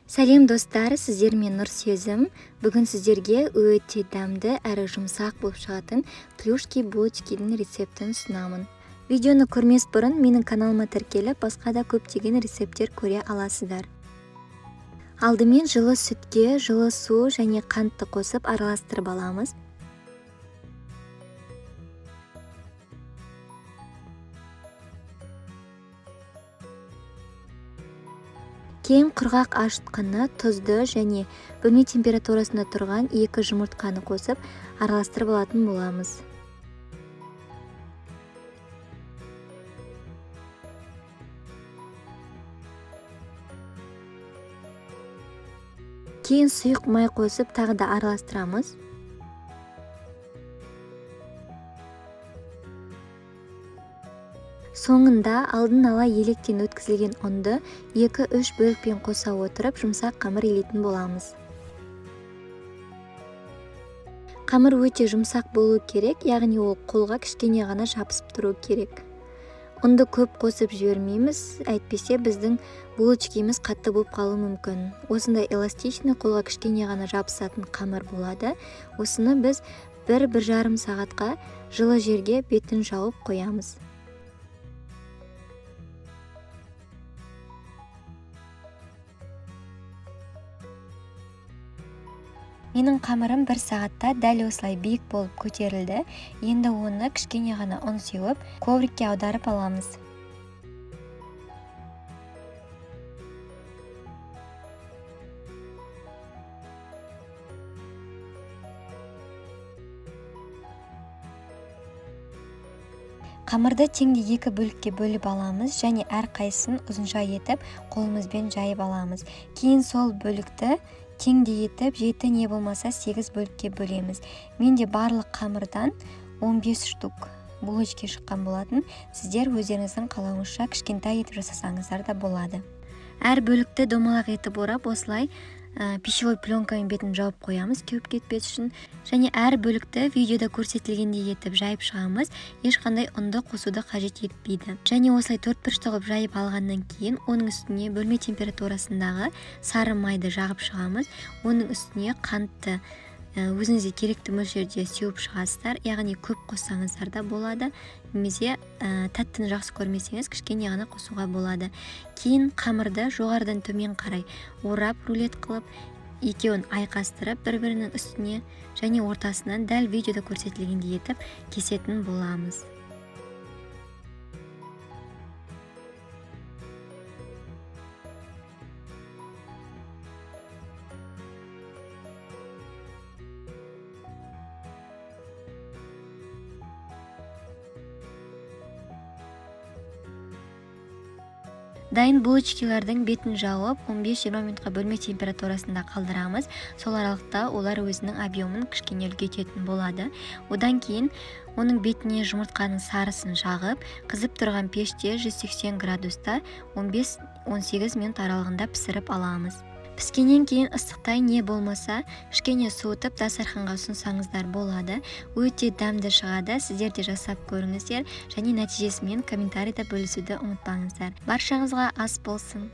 Сәлем достар, сіздермен Нұрсезім. Бүгін сіздерге өте дәмді әрі жұмсақ болып шығатын плюшки булочкидің рецептін ұсынамын. Видеоны көрмес бұрын менің каналыма тіркеліп, басқа да көптеген рецепттер көре аласыздар. Алдымен жылы сүтке, жылы су және қантты қосып араластырып аламыз. Кейін құрғақ ашытқыны, тұзды және бөлме температурасында тұрған 2 жұмыртқаны қосып араластырып алатын боламыз. Кейін сұйық май қосып тағы да араластырамыз. Соңында алдын ала електен өткізілген ұнды 2-3 бөлікпен қоса отырып жұмсақ қамыр елейтін боламыз. Қамыр өте жұмсақ болу керек, яғни ол қолға кішкене ғана жабысып тұру керек. Ұнды көп қосып жібермейміз, әйтпесе біздің булочкиміз қатты болып қалуы мүмкін. Осындай эластичный, қолға кішкене ғана жабысатын қамыр болады. Осыны біз 1-1,5 сағатқа жылы жерге бетін жауып қоямыз. Менің қамырым 1 сағатта дәл осылай биік болып көтерілді. Енді оны кішкене ғана ұн сеуіп, коврикке аударып аламыз. Қамырды теңде 2 бөлікке бөліп аламыз және әрқайсысын ұзынша етіп қолымызбен жайып аламыз. Кейін сол бөлікті теңде етіп 7 не болмаса 8 бөлікке бөлеміз. Менде барлық қамырдан 15 штук булочки шыққан болатын. Сіздер өздеріңіздің қалауыңызша кішкентай етіп жасасаңыздар да болады. Әр бөлікті домалақ етіп орап, осылай пищевой пленкамен бетін жауып қоямыз, кеуіп кетпес үшін. Және әр бөлікті видеода көрсетілгендей етіп жайып шығамыз, ешқандай ұнды қосуды қажет етпейді. Және осылай 4-1 ғып жайып алғаннан кейін, оның үстіне бөлме температурасындағы сары майды жағып шығамыз. Оның үстіне қантты өзіңізге керекті мөлшерде сеуіп шығасыздар, яғни көп қоссаңыздар да болады, немесе тәттіні жақсы көрмесеңіз кішкене ғана қосуға болады. Кейін қамырды жоғарыдан төмен қарай орап, рулет қылып, екеуін айқастырып, бір-бірінің үстіне және ортасынан дәл видеода көрсетілгендей етіп кесетін боламыз. Дайын булочкилардың бетін жауып 15-20 минутқа бөлме температурасында қалдырамыз. Сол аралықта олар өзінің объемын кішкене үлкейтетін болады. Одан кейін оның бетіне жұмыртқаның сарысын жағып, қызып тұрған пеште 180 градуста 15-18 минут аралығында пісіріп аламыз. Піскеннен кейін ыстықтай не болмаса, кішкене суытып дастарханға ұсынсаңыздар болады. Өте дәмді шығады. Сіздер де жасап көріңіздер және нәтижесімен комментарийда бөлісуді ұмытпаңыздар. Баршаңызға ас болсын.